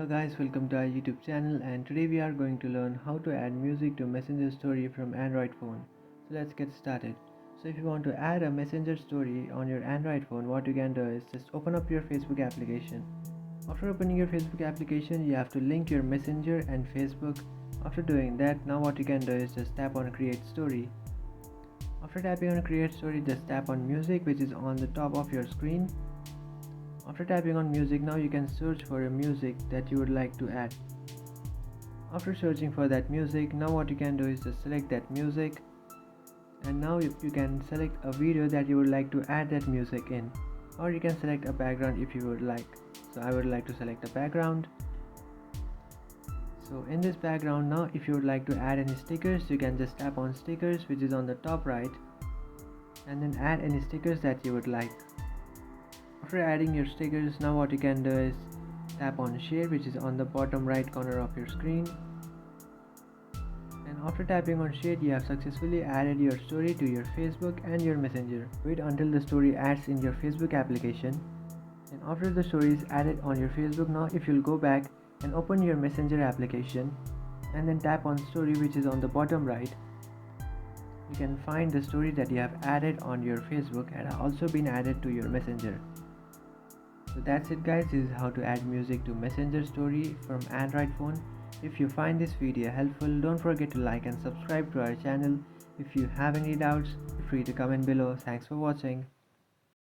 Hello guys, welcome to our YouTube channel, and today we are going to learn how to add music to Messenger story from Android phone. So let's get started. So if you want to add a Messenger story on your Android phone, what you can do is just open up your Facebook application. After opening your Facebook application, you have to link your Messenger and Facebook. After doing that, now what you can do is just tap on create story. After tapping on create story, just tap on music, which is on the top of your screen. After tapping on music, now you can search for a music that you would like to add. After searching for that music, now what you can do is just select that music, and now you can select a video that you would like to add that music in, or you can select a background if you would like. So I would like to select a background. So in this background, now if you would like to add any stickers, you can just tap on stickers, which is on the top right, and then add any stickers that you would like. After adding your stickers, now what you can do is tap on share, which is on the bottom right corner of your screen. And after tapping on share, you have successfully added your story to your Facebook and your Messenger. Wait until the story adds in your Facebook application. And after the story is added on your Facebook, now if you'll go back and open your Messenger application and then tap on story, which is on the bottom right, you can find the story that you have added on your Facebook and also been added to your Messenger. So that's it guys, this is how to add music to Messenger story from Android phone. If you find this video helpful, don't forget to like and subscribe to our channel. If you have any doubts, feel free to comment below. Thanks for watching.